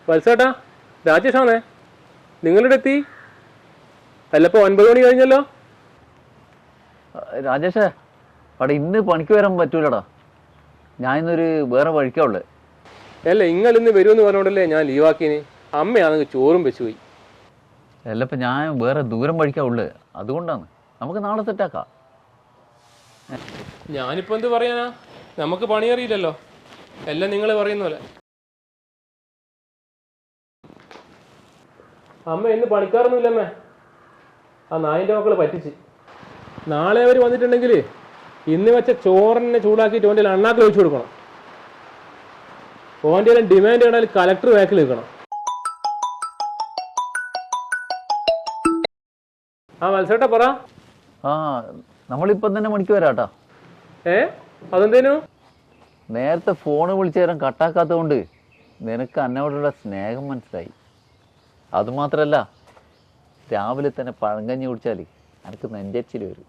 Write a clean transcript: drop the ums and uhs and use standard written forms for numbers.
വത്സേട്ടാ, രാജേഷാണേ. നിങ്ങളിവിടെ എത്തി? അല്ലപ്പോ 9 മണി കഴിഞ്ഞല്ലോ. രാജേഷേ, അവിടെ ഇന്ന് പണിക്ക് വരാൻ പറ്റൂലടാ. ഞാൻ ഇന്നൊരു വേറെ വഴിക്കാ ഉള്ളത്. അല്ല, നിങ്ങൾ ഇന്ന് വരുമെന്ന് പറഞ്ഞോണ്ടല്ലേ ഞാൻ ലീവാക്കിന്. അമ്മയാണെങ്കിൽ ചോറും വെച്ചു പോയി. അല്ലപ്പോൾ ഞാൻ വേറെ ദൂരം വഴിക്കാ ഉള്ളത്, അതുകൊണ്ടാണ്. നമുക്ക് നാളെ സെറ്റാക്കാം. ഞാനിപ്പോൾ എന്ത് പറയാനാ, നമുക്ക് പണിയറിയില്ലല്ലോ, എല്ലാം നിങ്ങൾ പറയുന്ന പോലെ. അമ്മ ഇന്ന് പണിക്കാറൊന്നുമില്ലമ്മേ. ആ നായിൻ്റെ മക്കൾ പറ്റിച്ച്. നാളെ അവർ വന്നിട്ടുണ്ടെങ്കിൽ ഇന്ന് വെച്ച ചോറിനെ ചൂടാക്കിയിട്ട് ഓൻ്റെ അണ്ണാക്കിൽ വെച്ച് കൊടുക്കണം. ഓൻ്റെ ഡിമാൻഡ് ചെയ്യണാൽ കലക്ടർ ബാക്കിൽ നിൽക്കണം. ആ മത്സരട്ടെ പറ. ആ, നമ്മളിപ്പം തന്നെ പണിക്ക് വരാട്ടാ. അതെന്തേനു? നേരത്തെ ഫോണ് വിളിച്ചു തരാൻ കട്ടാക്കാത്തത് കൊണ്ട് നിനക്ക് എന്നോടുള്ള സ്നേഹം മനസ്സിലായി. അതുമാത്രമല്ല, രാവിലെ തന്നെ പഴങ്കഞ്ഞി കുടിച്ചാൽ എനിക്ക് നെഞ്ചരിച്ചിൽ വരും.